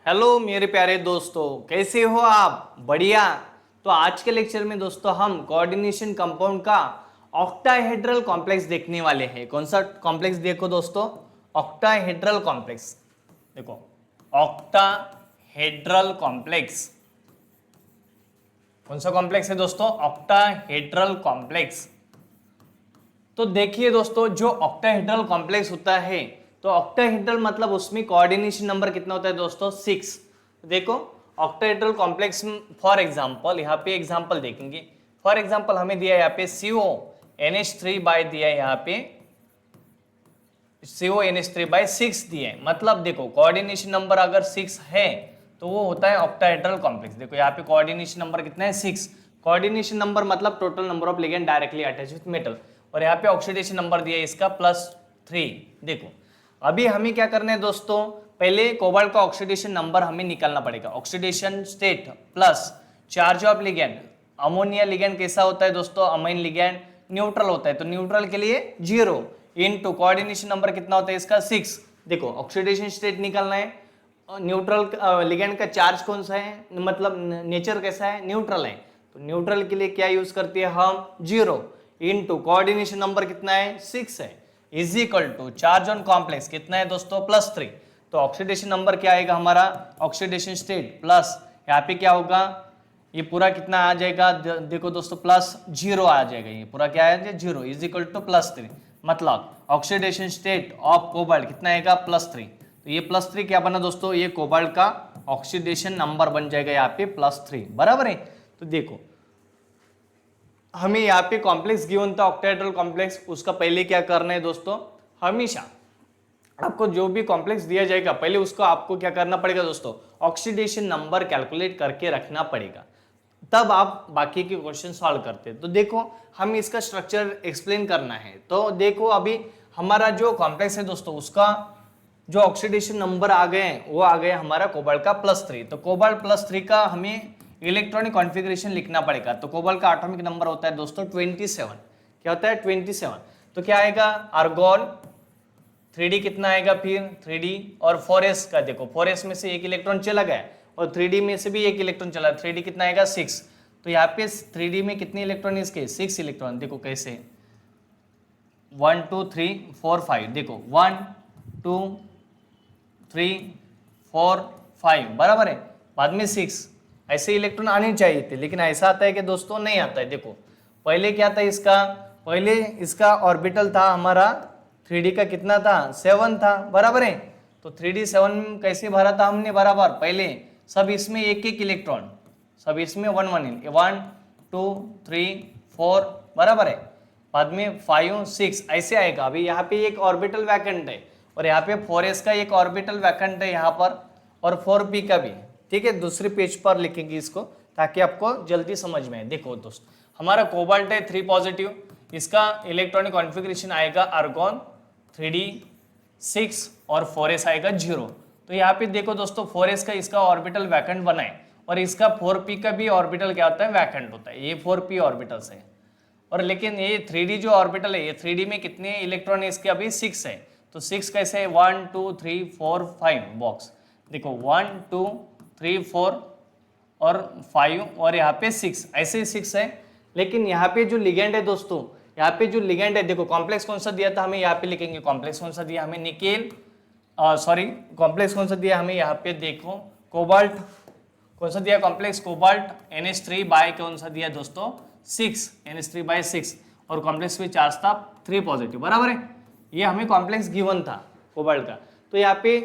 Hello मेरे प्यारे दोस्तों, कैसे हो आप? बढ़िया। तो आज के लेक्चर में दोस्तों हम कोऑर्डिनेशन कंपाउंड का ऑक्टाहेड्रल कॉम्प्लेक्स देखने वाले हैं। कौन सा कॉम्प्लेक्स देखो दोस्तों? Octahedral complex. देखो, ऑक्टाहेड्रल कॉम्प्लेक्स कौन सा कॉम्प्लेक्स है दोस्तों? Octahedral complex. तो देखिए दोस्तों, जो ऑक्टाहेड्रल कॉम्प्लेक्स होता है, तो ऑक्टाहेड्रल मतलब उसमें कोऑर्डिनेशन नंबर कितना होता है दोस्तों? 6। देखो, ऑक्टाहेड्रल कॉम्प्लेक्स फॉर एग्जांपल, यहाँ पे एग्जांपल देखेंगे। फॉर एग्जांपल हमें दिया यहाँ पे CONH3 बाय दिया है, यहाँ पे CONH3/6 दिया है। मतलब देखो, कोऑर्डिनेशन नंबर अगर 6 है तो वो होता है ऑक्टाहेड्रल कॉम्प्लेक्स। देखो यहाँ पे कोऑर्डिनेशन नंबर कितना है? 6। कोऑर्डिनेशन नंबर मतलब total number of ligand directly attach with metal. और यहाँ पे ऑक्सीडेशन नंबर दिया है इसका +3। देखो, अभी हमें क्या करना है दोस्तों? पहले कोबाल्ट का ऑक्सीडेशन नंबर हमें निकालना पड़ेगा। Oxidation state plus charge of ligand. Ammonia ligand कैसा होता है दोस्तों? अमीन लिगेंड न्यूट्रल होता है, तो न्यूट्रल के लिए 0 इनटू कोऑर्डिनेशन नंबर कितना होता है इसका? 6। देखो, ऑक्सीडेशन स्टेट निकालना है, न्यूट्रल लिगेंड का चार्ज कौन सा है, मतलब नेचर कैसा है? न्यूट्रल है। तो न्यूट्रल के लिए क्या यूज करते हैं हम? 0 इनटू कोऑर्डिनेशन नंबर कितना है? 6 है, is equal to charge on complex कितना है दोस्तों? +3। तो ऑक्सीडेशन नंबर क्या आएगा हमारा? ऑक्सीडेशन स्टेट प्लस यहाँ पे क्या होगा? ये पूरा कितना आ जाएगा? देखो दोस्तों, +0 आ जाएगा। ये पूरा क्या है? 0 इज इक्वल टू +3। मतलब ऑक्सीडेशन स्टेट ऑफ कोबाल्ट कितना आएगा? +3। तो ये +3 क्या बना दोस्तों? ये कोबाल्ट का ऑक्सीडेशन नंबर बन जाएगा यहाँ पे +3। बराबर है। तो देखो, हमें यहाँ पे कॉम्प्लेक्स गिवन था ऑक्टाहेड्रल कॉम्प्लेक्स। उसका पहले क्या करना है दोस्तों? हमेशा आपको जो भी कॉम्प्लेक्स दिया जाएगा, पहले उसको आपको क्या करना पड़ेगा दोस्तों? ऑक्सीडेशन नंबर कैलकुलेट करके रखना पड़ेगा, तब आप बाकी के क्वेश्चन सॉल्व करते हैं। तो देखो, हम इसका स्ट्रक्चर एक्सप्लेन करना है। तो देखो, अभी हमारा जो कॉम्प्लेक्स है दोस्तों, उसका जो ऑक्सीडेशन नंबर आ गए हैं वो आ गए हमारा कोबाल्ट का +3। तो कोबाल्ट +3 का हमें इलेक्ट्रॉनिक कॉन्फ़िगरेशन लिखना पड़ेगा। तो कोबाल्ट का एटॉमिक नंबर होता है दोस्तों 27। क्या होता है? 27। तो क्या आएगा? आर्गोन 3D कितना आएगा फिर? 3D और 4s का देखो, 4s में से एक इलेक्ट्रॉन चला गया और 3D में से भी एक इलेक्ट्रॉन चला। 3D कितना आएगा? 6। तो यहाँ पे 3D में कितने इलेक्ट्रॉन इसके? 6 इलेक्ट्रॉन। देखो कैसे, 1 2 3 4 5। देखो 1 2 3 4 5 बराबर है, बाद में 6। ऐसे इलेक्ट्रॉन आने चाहिए थे, लेकिन ऐसा आता है कि दोस्तों नहीं आता है। देखो, पहले क्या था इसका? पहले इसका ऑर्बिटल था हमारा 3D का कितना था? 7 था। बराबर है। तो 3D 7 कैसे भरा था हमने? बराबर, पहले सब इसमें एक एक इलेक्ट्रॉन, सब इसमें 1 1 1 2 3 4 बराबर है, बाद में 5 6 ऐसे आएगा। अभी यहाँ पे एक ऑर्बिटल वैकेंट है और यहाँ पे 4s का एक ऑर्बिटल वैकेंट है यहाँ पर, और 4p का भी। ठीक है, दूसरे पेज पर लिखेंगे इसको ताकि आपको जल्दी समझ में आए। देखो दोस्त, हमारा कोबाल्ट है 3 पॉजिटिव, इसका इलेक्ट्रॉनिक कॉन्फ़िगरेशन आएगा आर्गोन 3D 6 और 4s आएगा 0। तो यहाँ पे देखो दोस्तों, 4s का इसका ऑर्बिटल वैकेंट बना है और इसका 4p का भी ऑर्बिटल क्या होता है? वैकेंट होता है। ये 4p ऑर्बिटल्स है, और लेकिन ये 3D जो ऑर्बिटल है, ये 3D में कितने इलेक्ट्रॉन है इसके? अभी 6 है। तो 6 कैसे है? 1 2 3 4 5 बॉक्स। देखो 1 2 3 4 और 5 और यहाँ पे 6, ऐसे 6 है। लेकिन यहाँ पे जो लिगेंड है दोस्तों, यहाँ पे जो लिगेंड है, देखो कॉम्प्लेक्स कौन सा दिया था हमें? यहाँ पे लिखेंगे कॉम्प्लेक्स कौन सा दिया हमें? निकेल, सॉरी, कॉम्प्लेक्स कौन सा दिया हमें? यहाँ पे देखो, कोबाल्ट कौन सा दिया? कॉम्प्लेक्स कोबाल्ट NH3 बाय कौन सा दिया दोस्तों? 6, NH3/6, और कॉम्प्लेक्स में चार्ज था 3 पॉजिटिव। बराबर है। ये हमें कॉम्प्लेक्स गिवन था कोबाल्ट का। तो यहाँ पे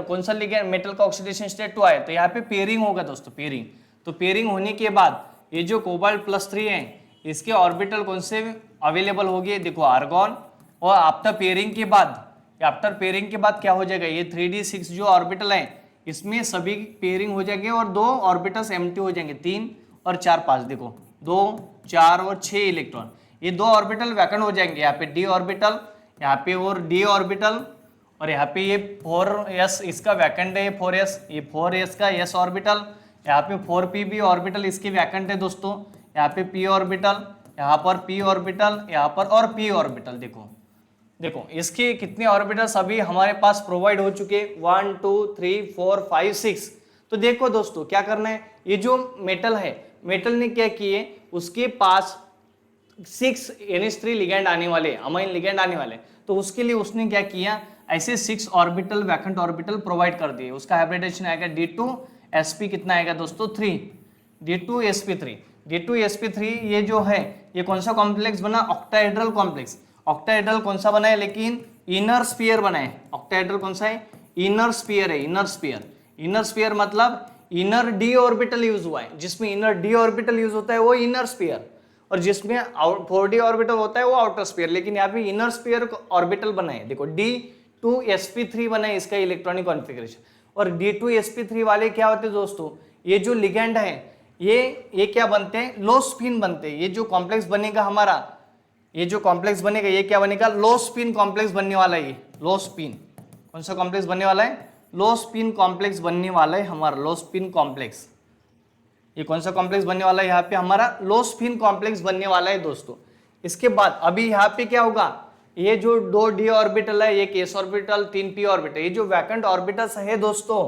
कौन सा लिगेंड? मेटल का ऑक्सीडेशन स्टेट 2 आया, तो यहाँ पे पेयरिंग होगा दोस्तों, पेयरिंग। तो पेयरिंग होने के बाद ये जो कोबाल्ट +3 है, इसके ऑर्बिटल कौन से अवेलेबल हो गए? देखो आर्गोन, और आफ्टर पेयरिंग के बाद क्या हो जाएगा? ये 3D 6 जो ऑर्बिटल है, इसमें सभी पेयरिंग हो जाएंगे और 2 ऑर्बिटल्स एम्प्टी हो जाएंगे, 3 और 4 5। देखो 2 4 और 6 इलेक्ट्रॉन, ये 2 ऑर्बिटल वैकेंट हो जाएंगे। यहाँ पे d ऑर्बिटल, यहाँ पे और d ऑर्बिटल, और यहाँ पे ये 4s इसका वैकेंट है, 4s, ये 4s का s ऑर्बिटल, यहाँ पे 4p भी ऑर्बिटल इसकी वैकेंट है दोस्तों, यहाँ पे p ऑर्बिटल, यहाँ पर p ऑर्बिटल, यहाँ पर और p ऑर्बिटल। देखो देखो इसके कितने ऑर्बिटल्स अभी हमारे पास प्रोवाइड हो चुके, 1 2 3 4 5 6। तो देखो दोस्तों क्या करना है, ये जो मेटल है, मेटल ने क्या किए, उसके पास 6 NH3 लिगैंड आने वाले, अमाइन लिगैंड आने वाले, तो उसके लिए उसने क्या किया, ऐसे 6 ऑर्बिटल वैकेंट ऑर्बिटल प्रोवाइड कर दिए। उसका हाइब्रिडेशन आएगा D2sp कितना आएगा दोस्तों 3, D2sp3। D2sp3 ये जो है ये कौन सा कॉम्प्लेक्स बना, ऑक्टाहेड्रल कॉम्प्लेक्स। ऑक्टाहेड्रल कौन सा बना है, लेकिन इनर स्फीयर बना है। ऑक्टाहेड्रल कौन सा है, इनर स्फीयर है, इनर स्फीयर। इनर स्फीयर मतलब इनर d ऑर्बिटल यूज हुआ है, जिसमें इनर d ऑर्बिटल यूज होता है वो इनर स्फीयर, और जिसमें 4d ऑर्बिटल होता है वो आउटर स्फीयर। लेकिन यहाँ पे इनर स्फीयर ऑर्बिटल बना है, देखो D2sp3 बना है इसका इलेक्ट्रॉनिक कॉन्फ़िगरेशन। और D2sp3 वाले क्या होते हैं दोस्तों, ये जो लिगैंड है ये क्या बनते हैं, लो स्पिन बनते हैं। ये जो कॉम्प्लेक्स बनेगा हमारा, ये जो कॉम्प्लेक्स बनेगा ये क्या बनेगा, लो स्पिन कॉम्प्लेक्स बनने वाला है। ये लो स्पिन कौन सा कॉम्प्लेक्स बनने वाला है, लो स्पिन कॉम्प्लेक्स बनने वाला है हमारा, लो स्पिन कॉम्प्लेक्स। ये कौन सा कॉम्प्लेक्स बनने वाला है, यहाँ पे हमारा लो स्पिन कॉम्प्लेक्स बनने वाला है दोस्तों। इसके बाद अभी यहाँ पे क्या होगा, ये जो 2 d ऑर्बिटल है, एक s ऑर्बिटल, 3 p ऑर्बिटल, ये जो वैकेंट ऑर्बिटल्स है दोस्तों,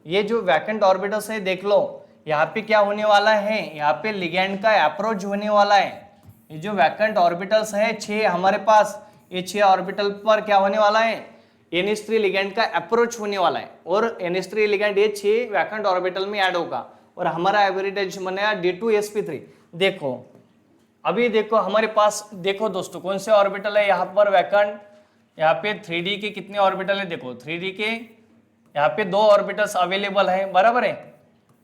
ये जो वैकेंट ऑर्बिटल्स है देख लो, यहाँ पे क्या होने वाला है, यहाँ पे लिगैंड का अप्रोच होने वाला है। ये जो वैकेंट ऑर्बिटल्स है 6 हमारे पास, ये 6 ऑर्बिटल पर क्या होने वाला है, NH3 लिगैंड का अप्रोच होने वाला है, और NH3 लिगैंड ये 6 वैकेंट ऑर्बिटल में ऐड होगा, और हमारा हाइब्रिडाइजेशन बनेगा D2sp3। देखो अभी देखो हमारे पास, देखो दोस्तों कौन से ऑर्बिटल है यहाँ पर वैकेंट, यहाँ पे 3D के कितने ऑर्बिटल है, देखो 3D के यहाँ पे 2 ऑर्बिटल्स अवेलेबल है, बराबर है।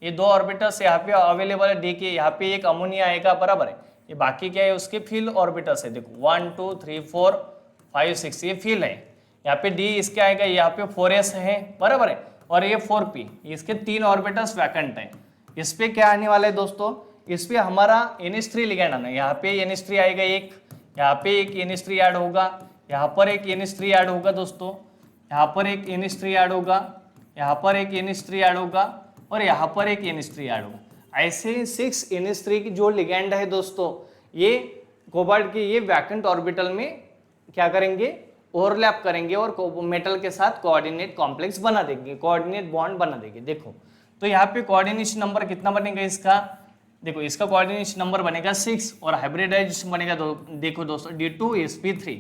ये 2 ऑर्बिटल्स यहाँ पे अवेलेबल है, डी के, यहाँ पे एक अमोनिया आएगा, बराबर है। ये बाकी क्या है, उसके फील ऑर्बिटल्स है, देखो 1 2 3 4 5 6 ये फील है। यहाँ पे डी इसके आएगा, यहाँ पे 4s है, बराबर है, और ये 4p, इसके 3 ऑर्बिटल्स वैकेंट है। इस पे क्या आने वाला है दोस्तों, इस पे हमारा NH3 लिगैंड आना है। यहाँ पे NH3 आएगा एक, यहाँ पे एक NH3 ऐड होगा, यहाँ पर एक NH3 ऐड होगा दोस्तों, यहाँ पर एक NH3 ऐड होगा, यहाँ पर एक NH3 ऐड होगा, और यहाँ पर एक NH3 ऐड होगा। ऐसे 6 NH3 की जो लिगैंड है दोस्तों, ये कोबाल्ट के ये वैकेंट ऑर्बिटल में क्या करेंगे, ओवरलैप करेंगे, और मेटल के साथ कोऑर्डिनेट कॉम्प्लेक्स बना देंगे, कोऑर्डिनेट बॉन्ड बना देंगे। देखो तो यहाँ पे कोऑर्डिनेशन नंबर कितना बनेगा इसका, देखो इसका कोऑर्डिनेशन नंबर बनेगा 6, और हाइब्रिडाइजेशन बनेगा देखो दोस्तों D2sp3।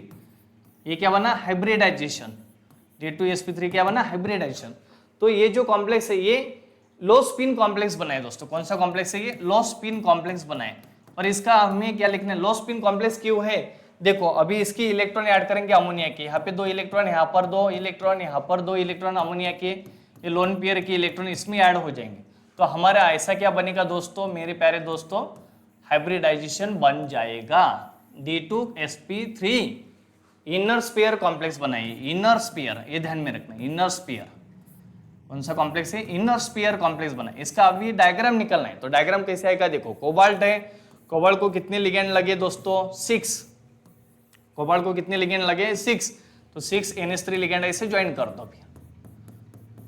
ये क्या बना, हाइब्रिडाइजेशन। D2sp3 क्या बना, हाइब्रिडाइजेशन। तो ये जो कॉम्प्लेक्स है ये लो स्पिन कॉम्प्लेक्स बनाए दोस्तों। कौन सा कॉम्प्लेक्स है ये, लो स्पिन कॉम्प्लेक्स बनाए। और इसका हमें क्या लिखना है, लो स्पिन कॉम्प्लेक्स क्यों है, देखो अभी इसकी इलेक्ट्रॉन ऐड करेंगे अमोनिया के, यहाँ पे 2 इलेक्ट्रॉन, यहाँ पर 2 इलेक्ट्रॉन, यहाँ पर 2 इलेक्ट्रॉन अमोनिया के, ये लोन पेयर के इलेक्ट्रॉन इसमें ऐड हो जाएंगे। तो हमारा ऐसा क्या बनेगा दोस्तों, मेरे प्यारे दोस्तों, हाइब्रिडाइजेशन बन जाएगा। D2sp3 इनर स्पेयर कॉम्प्लेक्स बनाइए, इनर स्पेयर, ये ध्यान में रखना, इनर स्पेयर कौन सा कॉम्प्लेक्स है, इनर स्पेयर कॉम्प्लेक्स बना। इसका अभी डायग्राम निकलना है, तो डायग्राम कैसे आएगा, देखो कोबाल्ट है, कोबाल्ट को कितने लिगैंड लगे दोस्तों, 6। कोबाल्ट को कितने लिगैंड लगे, 6। तो 6 NH3 लिगैंड ऐसे ज्वाइन कर दो। अभी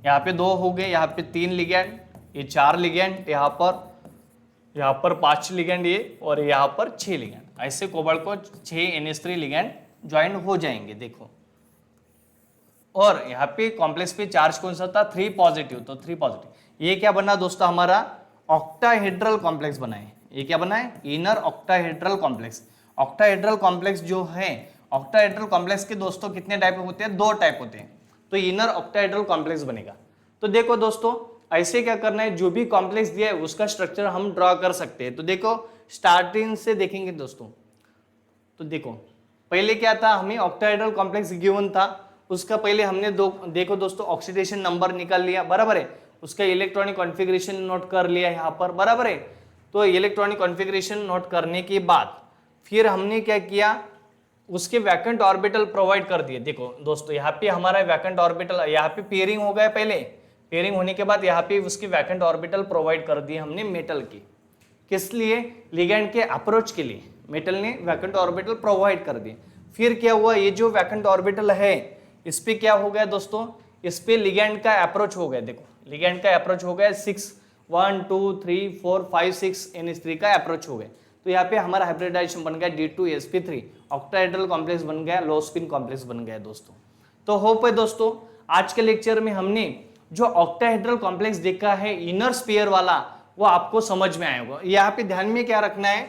यहाँ पे 2 हो गए, यहाँ पे 3 लिगैंड, ये 4 लिगैंड, यहाँ पर 5 लिगैंड ये, और यहाँ पर 6 लिगैंड। ऐसे कोबाल्ट को 6 NH3 लिगैंड ज्वाइन हो जाएंगे। देखो और यहाँ पे कॉम्प्लेक्स पे चार्ज कौन सा था, 3 पॉजिटिव, तो 3 पॉजिटिव। ये क्या बना दोस्तों, हमारा ऑक्टाहेड्रल कॉम्प्लेक्स बना है। ये क्या बना है, inner octahedral complex. Octahedral complex जो है, ऑक्टाहेड्रल कॉम्प्लेक्स के दोस्तों कितने टाइप होते हैं, 2 टाइप होते हैं। तो इनर ऑक्टाहेड्रल कॉम्प्लेक्स बनेगा। तो देखो दोस्तों ऐसे क्या करना है, जो भी कॉम्प्लेक्स दिया है उसका स्ट्रक्चर हम ड्रॉ कर सकते हैं। तो देखो स्टार्टिंग से देखेंगे दोस्तों, तो देखो पहले क्या था, हमें ऑक्टाहेड्रल कॉम्प्लेक्स गिवन था, उसका पहले हमने देखो दोस्तों ऑक्सीडेशन नंबर निकाल लिया, बराबर है, उसका इलेक्ट्रॉनिक कॉन्फ़िगरेशन नोट कर लिया यहाँ पर, बराबर है। तो इलेक्ट्रॉनिक कॉन्फ़िगरेशन नोट करने के बाद फिर हमने क्या किया, उसके वैकेंट ऑर्बिटल प्रोवाइड कर दिए। देखो दोस्तों यहाँ पे हमारा वैकेंट ऑर्बिटल, यहाँ पे पेयरिंग हो गया, पहले पेयरिंग होने के बाद यहाँ पे उसके वैकेंट ऑर्बिटल प्रोवाइड कर दिए हमने मेटल की। किस लिए, लिगैंड के अप्रोच के लिए मेटल ने वैकेंट ऑर्बिटल प्रोवाइड कर दिए। फिर क्या हुआ, ये जो वैकेंट ऑर्बिटल है इस पे क्या हो गया दोस्तों, इस पे लिगैंड का अप्रोच हो गया। देखो लिगैंड का अप्रोच हो गया 6, 1 2 3 4 5 6 NH3 का अप्रोच हो गया। तो यहाँ पे हमारा हाइब्रिडाइजेशन बन गया D2sp3, ऑक्टाहेड्रल कॉम्प्लेक्स बन गया, लो स्पिन कॉम्प्लेक्स बन गया दोस्तों। तो होप है दोस्तों आज के लेक्चर में हमने जो ऑक्टाहेड्रल कॉम्प्लेक्स देखा है इनर स्फीयर वाला, वो आपको समझ में आया होगा। यहाँ पे ध्यान में क्या रखना है,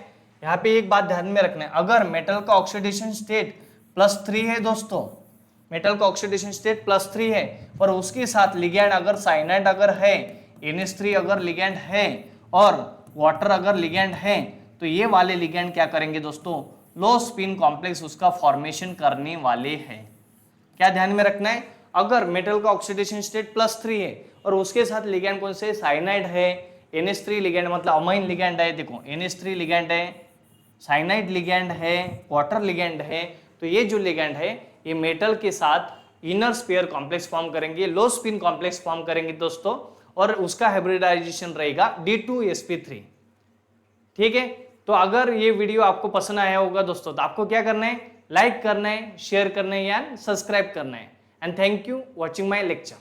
यहाँ पे एक बात ध्यान में रखना है, अगर मेटल का ऑक्सीडेशन स्टेट +3 है दोस्तों, मेटल का ऑक्सीडेशन स्टेट +3 है और उसके साथ लिगैंड अगर साइनाइड अगर है, NH3 अगर लिगैंड है और वाटर अगर लिगैंड है, तो ये वाले लिगैंड क्या करेंगे दोस्तों, लो स्पिन कॉम्प्लेक्स उसका फॉर्मेशन करने वाले हैं। क्या ध्यान में रखना है, अगर मेटल का ऑक्सीडेशन स्टेट +3 है और उसके साथ लिगैंड कौन से, साइनाइड है, NH3 लिगैंड मतलब अमाइन लिगैंड है, देखो NH3 लिगैंड है, साइनाइड लिगैंड है, वाटर लिगैंड है, तो ये जो लिगैंड है ये मेटल के साथ इनर स्फीयर कॉम्प्लेक्स फॉर्म करेंगे, लो स्पिन कॉम्प्लेक्स फॉर्म करेंगे दोस्तों, और उसका हाइब्रिडाइजेशन रहेगा D2sp3। ठीक है, तो अगर ये वीडियो आपको पसंद आया होगा दोस्तों तो आपको क्या करना है, लाइक करना है, शेयर करना है या सब्सक्राइब करना है। And thank you watching my lecture.